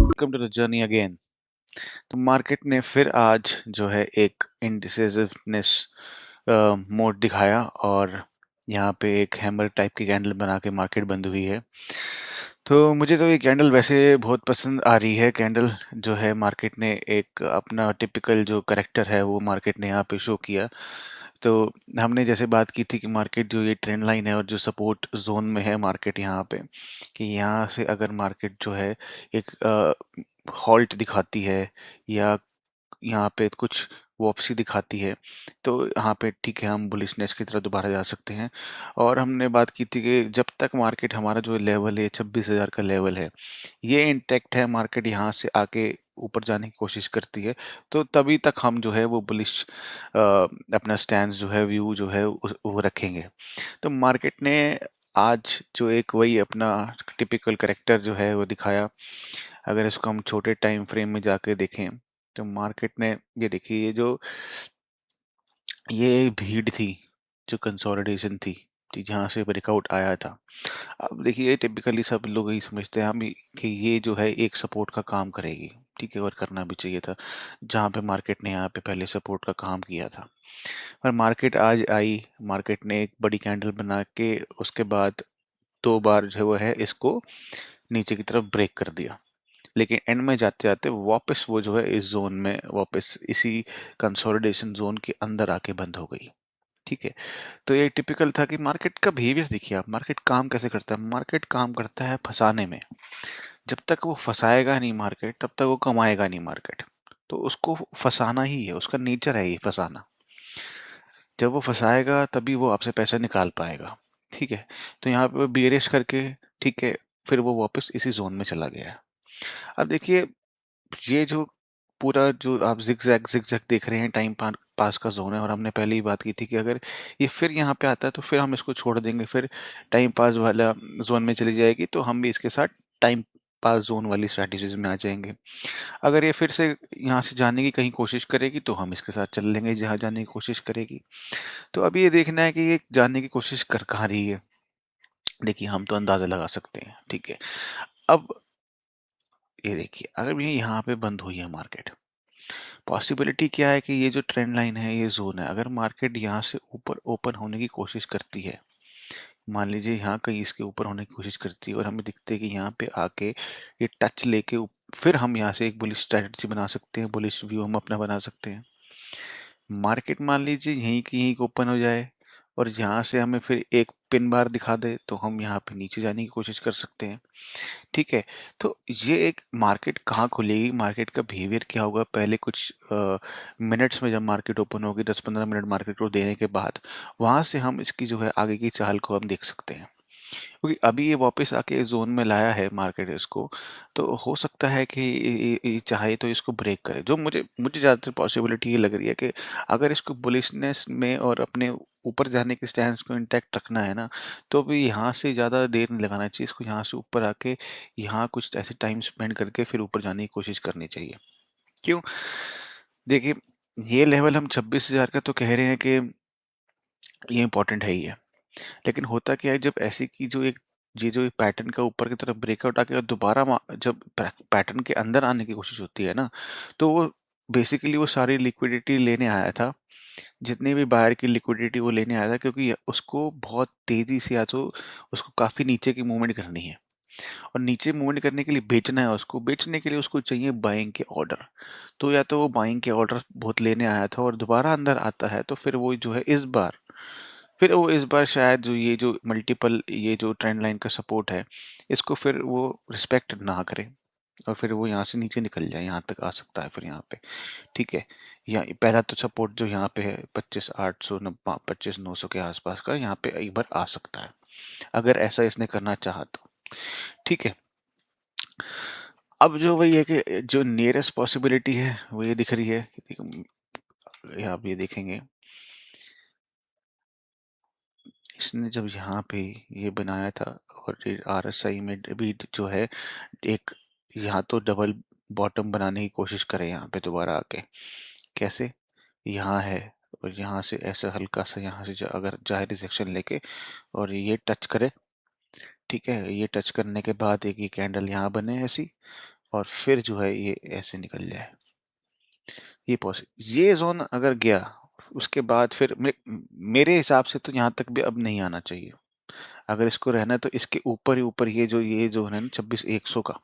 Welcome to the journey again. तो market ने फिर आज जो है एक इंडिसिसिवनेस मोड दिखाया और यहाँ पे एक हैमर टाइप की कैंडल बना के मार्केट बंद हुई है। तो मुझे तो ये कैंडल वैसे बहुत पसंद आ रही है। कैंडल जो है मार्केट ने एक अपना टिपिकल जो करेक्टर है वो मार्केट ने यहाँ पे शो किया। तो हमने जैसे बात की थी कि मार्केट जो ये ट्रेंड लाइन है और जो सपोर्ट जोन में है मार्केट यहाँ पे, कि यहाँ से अगर मार्केट जो है एक हॉल्ट दिखाती है या यहाँ पे कुछ वापसी दिखाती है, तो यहाँ पे ठीक है, हम बुलिशनेस की तरफ दोबारा जा सकते हैं। और हमने बात की थी कि जब तक मार्केट हमारा जो लेवल है 26,000 का लेवल है, ये इंटैक्ट है, मार्केट यहाँ से आके ऊपर जाने की कोशिश करती है, तो तभी तक हम जो है वो बुलिश अपना स्टैंड जो है, व्यू जो है वो रखेंगे। तो मार्केट ने आज जो एक वही अपना टिपिकल करेक्टर जो है वो दिखाया। अगर इसको हम छोटे टाइम फ्रेम में जाके देखें, तो मार्केट ने ये देखिए, ये भीड़ थी, जो कंसोलिडेशन थी, जहाँ से ब्रेकआउट आया था। अब देखिए, टिपिकली सब लोग यही समझते हैं हम कि ये जो है एक सपोर्ट का काम करेगी। ठीक है, और करना भी चाहिए था, जहाँ पे मार्केट ने यहाँ पे पहले सपोर्ट का काम किया था। पर मार्केट आज आई, मार्केट ने एक बड़ी कैंडल बना के उसके बाद 2 बार जो वो है इसको नीचे की तरफ ब्रेक कर दिया। लेकिन एंड में जाते-जाते वापस वो जो है इस ज़ोन में वापस इसी कंसोलिडेशन ज़ोन के अंदर आके बंद हो गई। ठीक है? तो ये टिपिकल था कि मार्केट का बिहेवियर देखिए आप, मार्केट काम कैसे करता है? मार्केट काम करता है फँसाने में। जब तक वो फँसाएगा नहीं मार्केट, तब तक वो कमाएगा नहीं मार्केट। तो उसको फँसाना ही है, उसका नेचर है ये फँसाना। जब वो फँसाएगा तभी वो आपसे पैसा निकाल पाएगा। ठीक है? तो यहाँ पे वो बियरिश करके, ठीक है, फिर वो वापस इसी ज़ोन में चला गया है। अब देखिए, ये जो पूरा जो आप ज़िगज़ैग देख रहे हैं, टाइम पास का ज़ोन है, और हमने पहले ही बात की थी कि अगर ये फिर यहाँ पे आता है तो फिर हम इसको छोड़ देंगे, फिर टाइम पास वाला ज़ोन में चली जाएगी, तो हम भी इसके साथ टाइम पास ज़ोन वाली स्ट्रैटेजीज़ में आ जाएँगे। अगर ये फिर से यहाँ से जाने की कहीं कोशिश करेगी, तो हम इसके साथ चल लेंगे जहाँ जाने की कोशिश करेगी। तो अभी ये देखना है कि ये जाने की कोशिश कर कहाँ रही है। देखिए, हम तो अंदाज़ा लगा सकते हैं, ठीक है। अब ये देखिए, अगर ये यहाँ पे बंद हुई है मार्केट, पॉसिबिलिटी क्या है कि ये जो ट्रेंड लाइन है, ये जोन है, अगर मार्केट यहाँ से ऊपर ओपन होने की कोशिश करती है, मान लीजिए यहाँ कहीं इसके ऊपर होने की कोशिश करती है और हमें दिखते है कि यहाँ पे आके ये टच लेके फिर हम यहाँ से एक बुलिश स्ट्रेटजी बना सकते हैं, बुलिश व्यू हम अपना बना सकते हैं। मार्केट मान लीजिए यहीं की यहीं ओपन हो जाए और यहाँ से हमें फिर एक पिन बार दिखा दे, तो हम यहाँ पे नीचे जाने की कोशिश कर सकते हैं। ठीक है, तो ये एक मार्केट कहाँ खुलेगी, मार्केट का बिहेवियर क्या होगा पहले कुछ मिनट्स में, जब मार्केट ओपन होगी 10-15 मिनट मार्केट को देने के बाद, वहाँ से हम इसकी जो है आगे की चाल को हम देख सकते हैं। क्योंकि अभी ये वापस आके जोन में लाया है मार्केट इसको, तो हो सकता है कि ये चाहे तो इसको ब्रेक करे। जो मुझे मुझे ज़्यादातर पॉसिबिलिटी ये लग रही है कि अगर इसको बुलिशनेस में और अपने ऊपर जाने के स्टैंड को इंटैक्ट रखना है ना, तो भी यहाँ से ज़्यादा देर नहीं लगाना चाहिए। इसको यहाँ से ऊपर आके यहाँ कुछ ऐसे टाइम स्पेंड करके फिर ऊपर जाने की कोशिश करनी चाहिए। क्यों? देखिए, ये लेवल हम 26,000 का तो कह रहे हैं कि ये इंपॉर्टेंट है ही है। लेकिन होता क्या है, जब ऐसे की जो एक ये जो पैटर्न का ऊपर की तरफ ब्रेकआउट आके और दोबारा जब पैटर्न के अंदर आने की कोशिश होती है ना, तो वो बेसिकली वो सारी लिक्विडिटी लेने आया था, जितनी भी बाहर की लिक्विडिटी वो लेने आया था, क्योंकि उसको बहुत तेजी से या तो उसको काफी नीचे की मूवमेंट करनी है, और नीचे मूवमेंट करने के लिए बेचना है, उसको बेचने के लिए उसको चाहिए बाइंग के ऑर्डर। तो या तो वो बाइंग के ऑर्डर बहुत लेने आया था और दोबारा अंदर आता है, तो फिर वो जो है इस बार शायद जो ये जो मल्टीपल ये जो ट्रेंड लाइन का सपोर्ट है, इसको फिर वो रिस्पेक्ट ना करे और फिर वो यहाँ से नीचे निकल जाए, यहाँ तक आ सकता है फिर यहाँ पे। ठीक है, या पहला तो सपोर्ट जो यहाँ पे है 25,800 25,900 के आसपास का, यहाँ पे एक बार आ सकता है, अगर ऐसा इसने करना चाहा तो। ठीक है, अब जो वही है कि जो नियरेस्ट पॉसिबिलिटी है वो ये दिख रही है कि आप ये देखेंगे, इसने जब यहाँ पे ये बनाया था और ये आरएसआई में भी जो है एक यहाँ तो डबल बॉटम बनाने की कोशिश करे यहाँ पे दोबारा आके, कैसे, यहाँ है और यहाँ से ऐसा हल्का सा यहाँ से अगर जाहिर सेक्शन लेके और ये टच करे, ठीक है, ये टच करने के बाद एक ये कैंडल यहाँ बने ऐसी, और फिर जो है ये ऐसे निकल जाए, ये ये जोन अगर गया, उसके बाद फिर मेरे हिसाब से तो यहाँ तक भी अब नहीं आना चाहिए। अगर इसको रहना है तो इसके ऊपर ही ऊपर ये जो है ना 26,100 का,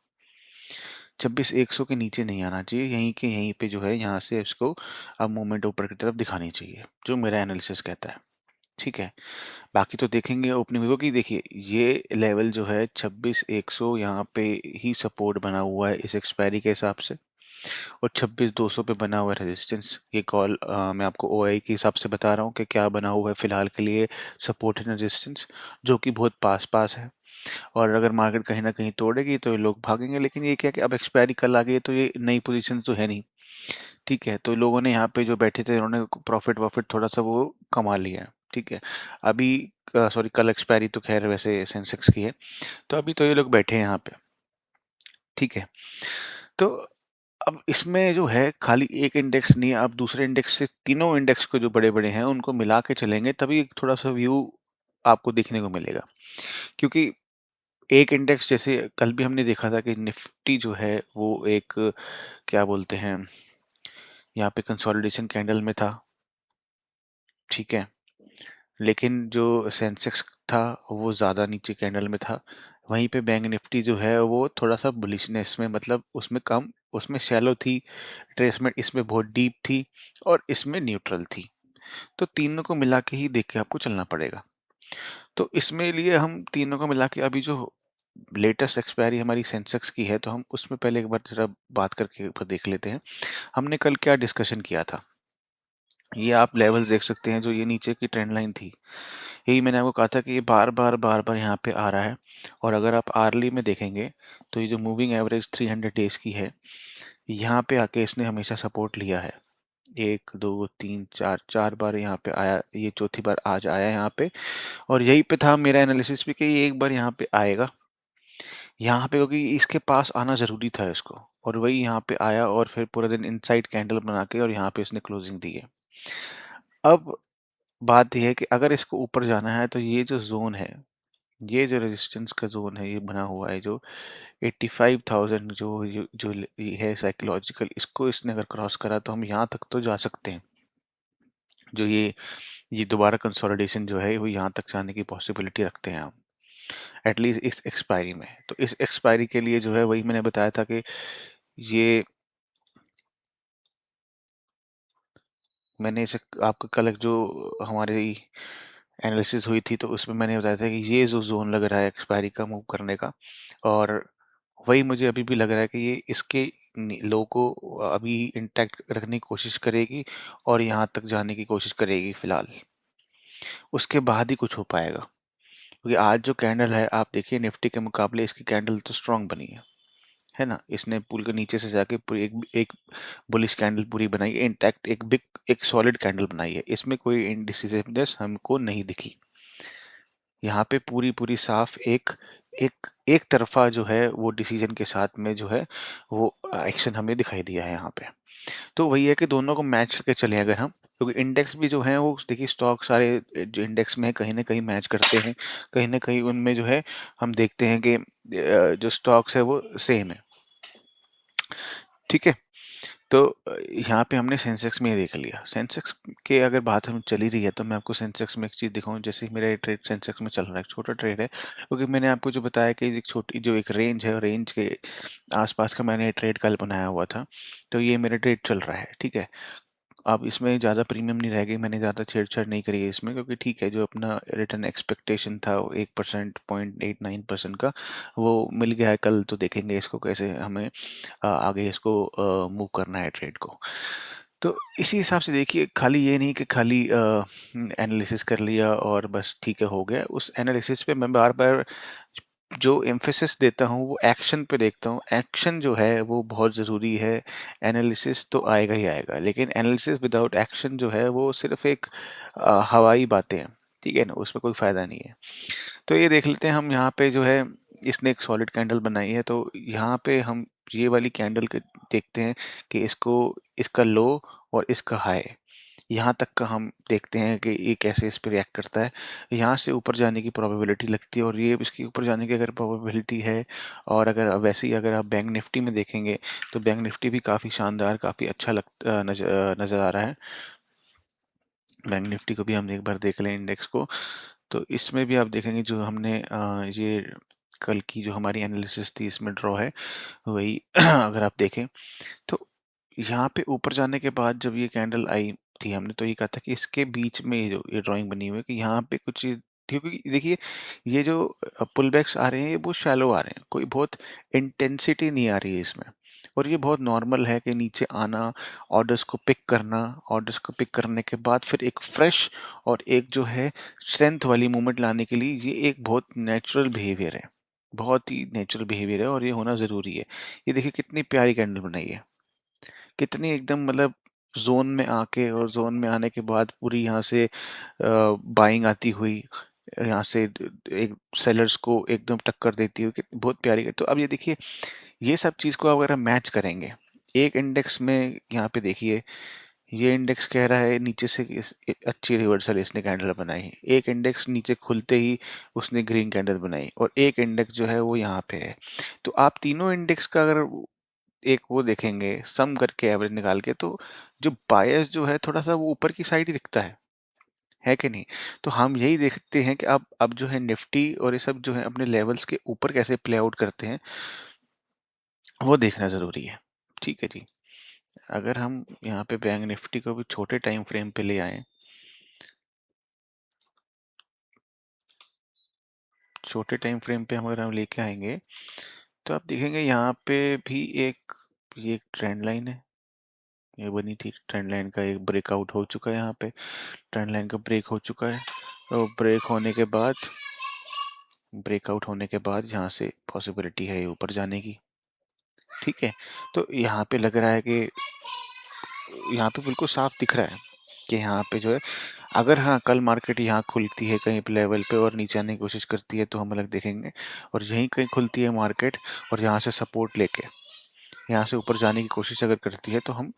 26,100 के नीचे नहीं आना चाहिए, यहीं के यहीं पे जो है यहाँ से इसको अब मूवमेंट ऊपर की तरफ दिखानी चाहिए, जो मेरा एनालिसिस कहता है। ठीक है, बाकी तो देखेंगे ओपनिंग वीवो की। देखिए ये लेवल जो है 26,100 यहाँ पे ही सपोर्ट बना हुआ है इस एक्सपायरी के हिसाब से, और 26,200 पे बना हुआ है रेजिस्टेंस। ये कॉल मैं आपको ओआई के हिसाब से बता रहा हूँ कि क्या बना हुआ है फिलहाल के लिए सपोर्ट एंड रेजिस्टेंस, जो कि बहुत पास पास है। और अगर मार्केट कहीं ना कहीं तोड़ेगी तो ये लोग भागेंगे, लेकिन ये क्या कि अब एक्सपायरी कल आ गई है तो ये नई पोजीशन तो है नहीं। ठीक है, तो लोगों ने यहाँ पे जो बैठे थे उन्होंने प्रॉफिट वॉफिट थोड़ा सा वो कमा लिया है। ठीक है, अभी सॉरी कल एक्सपायरी तो खैर वैसे सेंसेक्स की है, तो अभी तो ये लोग बैठे हैं यहाँ पे। ठीक है, तो अब इसमें जो है खाली एक इंडेक्स नहीं है, आप दूसरे इंडेक्स से तीनों इंडेक्स को जो बड़े बड़े हैं उनको मिला के चलेंगे तभी थोड़ा सा व्यू आपको देखने को मिलेगा। क्योंकि एक इंडेक्स जैसे कल भी हमने देखा था कि निफ्टी जो है वो एक क्या बोलते हैं, यहाँ पे कंसोलिडेशन कैंडल में था। ठीक है, लेकिन जो सेंसेक्स था वो ज़्यादा नीचे कैंडल में था। वहीं पे बैंक निफ्टी जो है वो थोड़ा सा बुलिशनेस में, मतलब उसमें कम, उसमें शैलो थी ट्रेसमेंट, इसमें बहुत डीप थी, और इसमें न्यूट्रल थी। तो तीनों को मिला के ही देख के आपको चलना पड़ेगा। तो इसमें लिए हम तीनों को मिला के अभी जो लेटेस्ट एक्सपायरी हमारी सेंसेक्स की है, तो हम उसमें पहले एक बार जरा बात करके ऊपर देख लेते हैं हमने कल क्या डिस्कशन किया था। ये आप लेवल देख सकते हैं, जो ये नीचे की ट्रेंड लाइन थी, यही मैंने आपको कहा था कि ये बार बार यहाँ पे आ रहा है। और अगर आप आर्ली में देखेंगे तो ये जो मूविंग एवरेज 300 डेज की है, यहाँ पे आके इसने हमेशा सपोर्ट लिया है। एक दो तीन चार, चार बार यहाँ पे आया, ये चौथी बार आज आया यहाँ पे। और यही पे था मेरा एनालिसिस भी कि ये एक बार यहाँ पे आएगा, यहाँ पे, क्योंकि इसके पास आना जरूरी था इसको, और वही यहाँ पे आया और फिर पूरा दिन इनसाइड कैंडल बना के और यहाँ पे इसने क्लोजिंग दी है। अब बात यह है कि अगर इसको ऊपर जाना है तो ये जो जोन है, ये जो रेजिस्टेंस का जोन है, ये बना हुआ है जो 85,000, ये है साइकोलॉजिकल, इसको इसने अगर क्रॉस करा तो हम यहाँ तक तो जा सकते हैं। जो ये दोबारा कंसोलिडेशन जो है वो यहाँ तक जाने की पॉसिबिलिटी रखते हैं हम, एटलीस्ट इस एक्सपायरी में। तो इस एक्सपायरी के लिए जो है वही मैंने बताया था कि ये मैंने इसे आपको कल जो हमारी एनालिसिस हुई थी तो उसमें मैंने बताया था कि ये जो जोन लग रहा है एक्सपायरी का मूव करने का, और वही मुझे अभी भी लग रहा है कि ये इसके लो को अभी इंटैक्ट रखने की कोशिश करेगी और यहाँ तक जाने की कोशिश करेगी फिलहाल, उसके बाद ही कुछ हो पाएगा। क्योंकि आज जो कैंडल है आप देखिए, निफ्टी के मुकाबले इसकी कैंडल तो स्ट्रांग बनी है ना, इसने पुल के नीचे से जाके पूरी एक बुलिश कैंडल पूरी बनाई है, इंटैक्ट एक बिग एक सॉलिड कैंडल बनाई है, इसमें कोई इनडिसिसिवनेस हमको नहीं दिखी। यहाँ पे पूरी पूरी साफ एक एक एक तरफा जो है वो डिसीजन के साथ में जो है वो एक्शन हमें दिखाई दिया है यहाँ पे। तो वही है कि दोनों को मैच करके चले अगर हम, क्योंकि इंडेक्स भी जो है वो देखिए, स्टॉक सारे जो इंडेक्स में है कहीं ना कहीं मैच करते हैं, कहीं ना कहीं उनमें जो है हम देखते हैं कि जो स्टॉक्स है वो सेम है। ठीक है, तो यहाँ पे हमने सेंसेक्स में ये देख लिया। सेंसेक्स के अगर बात हम चली रही है तो मैं आपको सेंसेक्स में एक चीज़ दिखाऊं। जैसे मेरा ये ट्रेड सेंसेक्स में चल रहा है, एक छोटा ट्रेड है, क्योंकि मैंने आपको जो बताया कि एक छोटी जो एक रेंज है, रेंज के आसपास का मैंने ट्रेड कल बनाया हुआ था, तो ये मेरा ट्रेड चल रहा है। ठीक है, अब इसमें ज़्यादा प्रीमियम नहीं रह गई, मैंने ज़्यादा छेड़छाड़ नहीं करी है इसमें, क्योंकि ठीक है जो अपना रिटर्न एक्सपेक्टेशन था 1%, 0.89% का, वो मिल गया है कल। तो देखेंगे इसको कैसे हमें आगे इसको मूव करना है ट्रेड को। तो इसी हिसाब से देखिए, खाली ये नहीं कि खाली एनालिसिस कर लिया और बस ठीक है हो गया। उस एनालिसिस पे मैं बार बार जो एम्फेसिस देता हूँ वो एक्शन पे देखता हूँ। एक्शन जो है वो बहुत ज़रूरी है। एनालिसिस तो आएगा ही आएगा, लेकिन एनालिसिस विदाउट एक्शन जो है वो सिर्फ एक हवाई बातें हैं। ठीक है ना, उसमें कोई फ़ायदा नहीं है। तो ये देख लेते हैं हम, यहाँ पे जो है इसने एक सॉलिड कैंडल बनाई है, तो यहाँ पे हम ये वाली कैंडल के देखते हैं कि इसको, इसका लो और इसका हाई यहाँ तक का हम देखते हैं कि ये कैसे इस पे रिएक्ट करता है। यहाँ से ऊपर जाने की प्रोबेबिलिटी लगती है और ये इसके ऊपर जाने की अगर प्रोबेबिलिटी है, और अगर वैसे ही अगर आप बैंक निफ्टी में देखेंगे तो बैंक निफ्टी भी काफ़ी शानदार, काफ़ी अच्छा नज़र आ रहा है। बैंक निफ्टी को भी हम एक बार देख लें इंडेक्स को, तो इसमें भी आप देखेंगे जो हमने ये कल की जो हमारी एनालिसिस थी इसमें ड्रॉ है वही अगर आप देखें तो यहाँ पे ऊपर जाने के बाद जब ये कैंडल आई थी, हमने तो ये कहा था कि इसके बीच में ये जो ये ड्राइंग बनी हुई है कि यहाँ पे कुछ क्योंकि देखिए ये जो पुल बैक्स आ रहे हैं ये बहुत शैलो आ रहे हैं, कोई बहुत इंटेंसिटी नहीं आ रही है इसमें, और ये बहुत नॉर्मल है कि नीचे आना, ऑर्डर्स को पिक करना, ऑर्डर्स को पिक करने के बाद फिर एक फ्रेश और एक जो है स्ट्रेंथ वाली मूवमेंट लाने के लिए ये एक बहुत नेचुरल बिहेवियर है, बहुत ही नेचुरल बिहेवियर है और ये होना ज़रूरी है। ये देखिए कितनी प्यारी कैंडल बनाई है, कितनी एकदम मतलब ज़ोन में आके और ज़ोन में आने के बाद पूरी यहाँ से बाइंग आती हुई, यहाँ से एक सेलर्स को एकदम टक्कर देती हुई, बहुत प्यारी है। तो अब ये देखिए ये सब चीज़ को अगर हम मैच करेंगे एक इंडेक्स में, यहाँ पे देखिए ये इंडेक्स कह रहा है नीचे से अच्छी रिवर्सल इसने कैंडल बनाई, एक इंडेक्स नीचे खुलते ही उसने ग्रीन कैंडल बनाई, और एक इंडेक्स जो है वो यहाँ पे है। तो आप तीनों इंडेक्स का अगर एक वो देखेंगे सम करके एवरेज निकाल के, तो जो बायस जो है थोड़ा सा वो ऊपर की साइड ही दिखता है कि नहीं? तो हम यही देखते हैं कि अब जो है निफ्टी और ये सब जो है अपने लेवल्स के ऊपर कैसे प्ले आउट करते हैं, वो देखना ज़रूरी है। ठीक है जी। अगर हम यहाँ पे बैंक निफ्टी को भी छोटे टाइम फ्रेम पे ले आएँ, छोटे टाइम फ्रेम पे अगर हम लेके आएँगे, तो आप देखेंगे यहाँ पे भी ये एक ट्रेंड लाइन है। ये बनी थी, ट्रेंड लाइन का एक ब्रेकआउट हो चुका है यहाँ पे, ट्रेंड लाइन का ब्रेक हो चुका है। तो ब्रेकआउट होने के बाद यहाँ से पॉसिबिलिटी है ऊपर जाने की। ठीक है, तो यहाँ पे लग रहा है कि यहाँ पे बिल्कुल साफ दिख रहा है कि यहाँ पे जो है, अगर हाँ कल मार्केट यहाँ खुलती है कहीं पे लेवल पे और नीचे आने की कोशिश करती है तो हम अलग देखेंगे, और यहीं कहीं खुलती है मार्केट और यहाँ से सपोर्ट लेके यहाँ से ऊपर जाने की कोशिश अगर करती है तो हम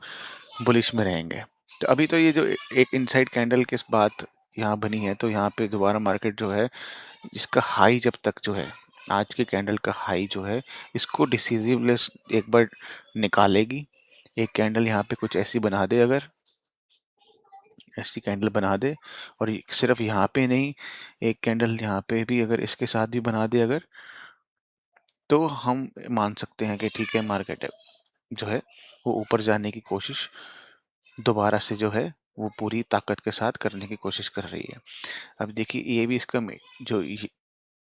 बुलिश में रहेंगे। तो अभी तो ये जो एक इनसाइड कैंडल के बाद यहाँ बनी है, तो यहाँ पे दोबारा मार्केट जो है इसका हाई जब तक जो है, आज के कैंडल का हाई जो है, इसको डिसिसिवनेस एक बार निकालेगी। एक कैंडल यहाँ पे कुछ ऐसी बना दे, अगर ऐसी कैंडल बना दे, और सिर्फ यहाँ पे नहीं, एक कैंडल यहाँ पे भी अगर इसके साथ भी बना दे अगर, तो हम मान सकते हैं कि ठीक है मार्केट है जो है वो ऊपर जाने की कोशिश दोबारा से जो है वो पूरी ताकत के साथ करने की कोशिश कर रही है। अब देखिए ये भी इसका जो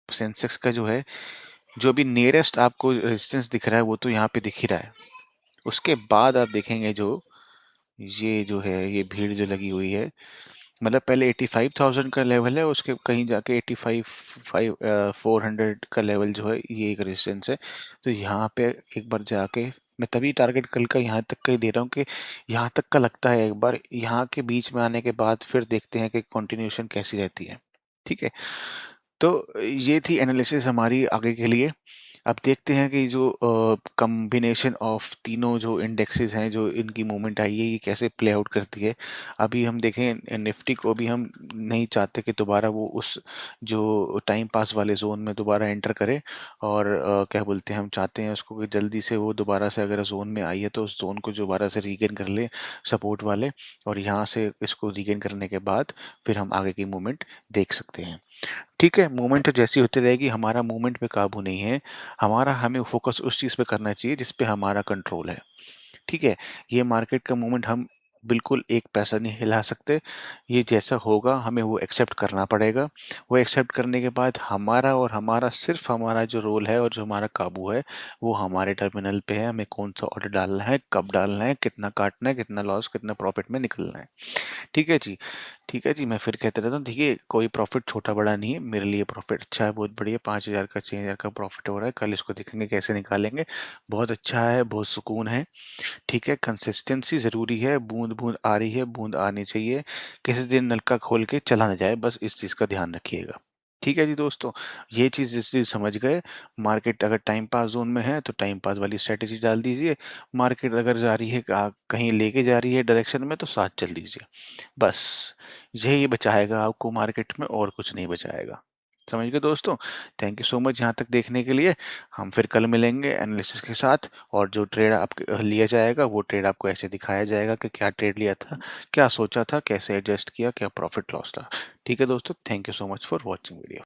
सेंसेक्स का जो है, जो भी नियरेस्ट आपको रेजिस्टेंस दिख रहा है वो तो यहाँ पे दिख ही रहा है। उसके बाद आप देखेंगे जो ये जो है ये भीड़ जो लगी हुई है, मतलब पहले 85,000 का लेवल है, उसके कहीं जाके 400 का लेवल जो है ये एक रेजिस्टेंस है। तो यहाँ पे एक बार जाके मैं तभी टारगेट कल का यहाँ तक का ही दे रहा हूँ कि यहाँ तक का लगता है, एक बार यहाँ के बीच में आने के बाद फिर देखते हैं कि कंटिन्यूएशन कैसी रहती है। ठीक है, तो ये थी एनालिसिस हमारी आगे के लिए। अब देखते हैं कि जो कॉम्बिनेशन ऑफ तीनों जो इंडेक्सेस हैं, जो इनकी मूवमेंट आई है, ये कैसे प्ले आउट करती है। अभी हम देखें निफ्टी को, भी हम नहीं चाहते कि दोबारा वो उस जो टाइम पास वाले जोन में दोबारा एंटर करे, और क्या बोलते हैं, हम चाहते हैं उसको कि जल्दी से वो दोबारा से अगर जोन में आई है तो उस जोन को दोबारा से रीगेन कर ले सपोर्ट वाले, और यहाँ से इसको रीगेन करने के बाद फिर हम आगे की मूवमेंट देख सकते हैं। ठीक है, मूवमेंट तो जैसी होती रहेगी, हमारा मूवमेंट पे काबू नहीं है, हमें फोकस उस चीज़ पे करना चाहिए जिस पे हमारा कंट्रोल है। ठीक है, ये मार्केट का मूवमेंट हम बिल्कुल एक पैसा नहीं हिला सकते, ये जैसा होगा हमें वो एक्सेप्ट करना पड़ेगा। वो एक्सेप्ट करने के बाद हमारा सिर्फ हमारा जो रोल है और जो हमारा काबू है वो हमारे टर्मिनल पे है, हमें कौन सा ऑर्डर डालना है, कब डालना है, कितना काटना है, कितना लॉस, कितना प्रॉफिट में निकलना है। ठीक है जी। ठीक है जी, मैं फिर कहते रहता हूँ, देखिए कोई प्रॉफिट छोटा-बड़ा नहीं है, मेरे लिए प्रॉफिट अच्छा है, बहुत बढ़िया, 5,000 का 6,000 का प्रॉफिट हो रहा है, कल इसको देखेंगे कैसे निकालेंगे। बहुत अच्छा है, बहुत सुकून है। ठीक है, कंसिस्टेंसी ज़रूरी है, बूँद-बूँद आ रही है, बूँद आनी चाहिए, किसी दिन नलका खोल के चला ना जाए, बस इस चीज़ का ध्यान रखिएगा। ठीक ठीक है जी दोस्तों, ये चीज़ जिस चीज़ समझ गए, मार्केट अगर टाइम पास ज़ोन में है, तो टाइम पास वाली स्ट्रैटेजी डाल दीजिए। मार्केट अगर जा रही है कहीं लेके जा रही है डायरेक्शन में, तो साथ चल दीजिए। बस, यही बचाएगा आपको मार्केट में, और कुछ नहीं बचाएगा। समझ गए दोस्तों? थैंक यू सो मच यहाँ तक देखने के लिए। हम फिर कल मिलेंगे एनालिसिस के साथ, और जो ट्रेड आपके लिया जाएगा, वो ट्रेड आपको ऐसे दिखाया जाएगा कि क्या ट्रेड लिया था, क्या सोचा था, कैसे एडजस्ट किया, क्या प्रॉफ़िट लॉस था। ठीक है दोस्तों, thank you so much for watching video.